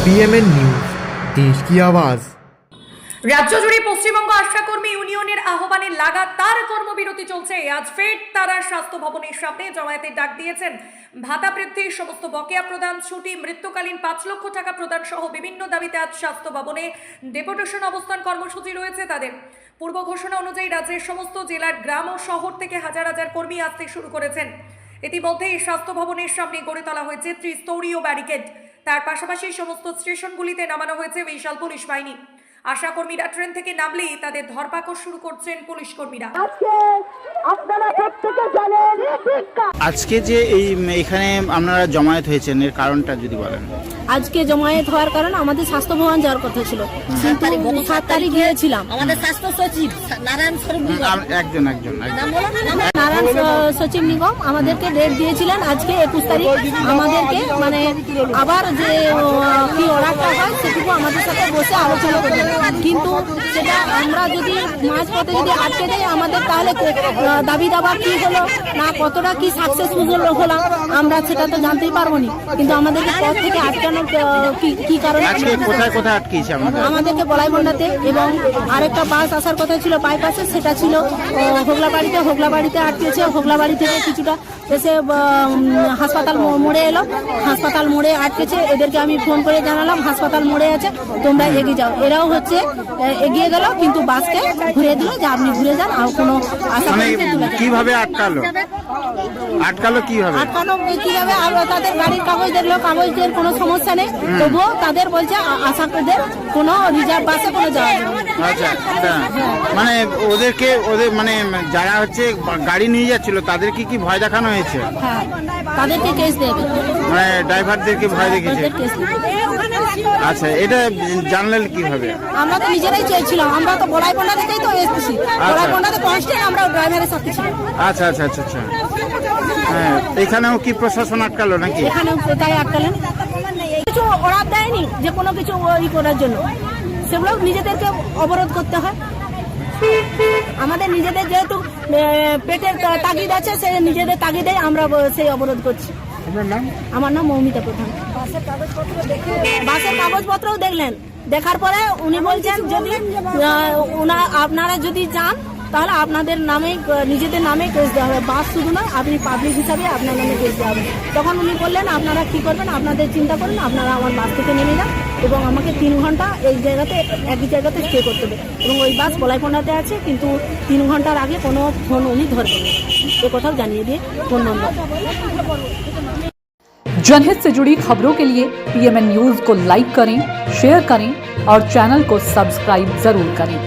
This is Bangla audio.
PMN নিউজ, দেশ কি আওয়াজ। রাজ্য জুড়ে পশ্চিমবঙ্গ আশাকর্মী ইউনিয়নের আহ্বানে লাগাতার কর্মবিরতি চলছে। আজ ফের তারা স্বাস্থ্য ভবনের সামনে জমায়েতের ডাক দিয়েছেন। ভাতা বৃদ্ধি, সমস্ত বকেয়া প্রদান, ছুটি, মৃত্যুকালীন 5 লক্ষ টাকা প্রদান সহ বিভিন্ন দাবিতে আজ স্বাস্থ্য ভবনে ডেপুটেশন অবস্থান কর্মসূচি রয়েছে তাদের। পূর্ব ঘোষণা অনুযায়ী রাজ্যের সমস্ত জেলার গ্রাম ও শহর থেকে হাজার হাজার কর্মী আসতে শুরু করেছেন। ইতিমধ্যে এই স্বাস্থ্য ভবনের সামনে গড়ে তোলা হয়েছে ত্রিস্তরীয় ব্যারিকেড। তার পাশাপাশি সমস্ত স্টেশনগুলিতে নামানো হয়েছে বিশাল পুলিশ বাহিনী। আশা কর্মীরা ট্রেন থেকে নামলেই তাদের ধরপাকড় শুরু করছেন পুলিশ কর্মীরা। আজকে যে এখানে আপনারা জমায়েত হয়েছেন এর কারণটা যদি বলেন। আজকে জমায়েত হওয়ার কারণ আমাদের স্বাস্থ্য ভবন যাওয়ার কথা ছিল, কিন্তু 7 তারিখ গিয়েছিলাম। আমাদের স্বাস্থ্য সচিব নারায়ণ সচিব নিগম আমাদেরকে ডেট দিয়েছিলেন আজকে 21 তারিখ। আমাদেরকে মানে আবার যে কি অর্ডারটা হয় সেটুকু আমাদের সাথে বসে আলোচনা করবেন, কিন্তু সেটা আমরা যদি মাঝপথে যদি আটকে যাই আমাদের, তাহলে দাবি দাবা কি হলো না কতটা কি সাকসেসফুল হলাম আমরা সেটা তো জানতেই পারবো না। কিন্তু আমাদেরকে পথ থেকে আটকানোর কি কারণে আমাদেরকে বলাইবন্ডাতে, এবং আরেকটা বাস আসার কথা ছিল বাইপাসে, সেটা ছিল হোগলাবাড়িতে আটকেছে। হোগলাবাড়ি থেকে কিছুটা এসে হাসপাতাল মোড়ে এলো, হাসপাতাল মোড়ে আটকেছে। এদেরকে আমি ফোন করে জানালাম হাসপাতাল মোড়ে আছে, তোমরা এগিয়ে যাও। এরাও এগিয়ে গেল, কিন্তু বাসকে ঘুরে দিল যে আপনি ঘুরে যান। আর কোনো কিভাবে আটকালো কিভাবে তাদের গাড়ির কাগজ দেখলো, কাগজের কোনো সমস্যা নেই, তবুও তাদের বলছে আশাকর্মীদের কোনো রিজার্ভ বাসে কোনো যাওয়া যাবে। আচ্ছা, মানে ওদের মানে যারা হচ্ছে গাড়ি নিয়ে যাচ্ছিল তাদেরকে কি ভয় দেখানো হয়েছে? হ্যাঁ, তাদেরকে কেস দেবে, মানে ড্রাইভারদেরকে ভয় দেখিয়েছে। আচ্ছা, এটা জানলেন কিভাবে? আমরা তো নিজেরাই চেয়েছিলাম, আমরা তো বলাইপন্ডা থেকেই তো এসেছি, বলাইপন্ডাতে কনস্ট্যান্ট আমরা ড্রাইভারের সাথে ছিলাম। আচ্ছা, হ্যাঁ, এখানেও কি প্রশাসন আটকালো নাকি? এখানেও তাই আটকালেন, কিছু অর্ডার দেয়নি যে কোনো কিছু করার জন্য, সেগুলো নিজেদেরকে অবরোধ করতে হয়। আমাদের নিজেদের যেহেতু পেটের তাগিদ আছে, সে নিজেদের তাগিদে আমরা সেই অবরোধ করছি। আমার নাম মৌমিতা প্রধান। বাসের কাগজপত্রও দেখলেন, দেখার পরে উনি বলছেন যদি আপনারা যদি চান তাহলে আপনাদের নামে নিজেদের নামে কেস দেওয়া হবে, বাস শুধু নয়, আপনি পাবলিক হিসাবে আপনার নামে কেস দেওয়া হবে। তখন উনি বললেন আপনারা কি করবেন, আপনাদের চিন্তা করুন, আপনারা আমার বাস থেকে নেমে যান এবং আমাকে 3 ঘন্টা একই জায়গাতে স্টে করতে হবে। এবং ওই বাস বলাইপন্ডাতে আছে, কিন্তু 3 ঘন্টার আগে কোনো ফোন উনি ধরবেন, এ কথাও জানিয়ে দিয়ে ফোন নম্বর। जनहित से जुड़ी खबरों के लिए PMN न्यूज को लाइक करें, शेयर करें और चैनल को सब्सक्राइब जरूर करें।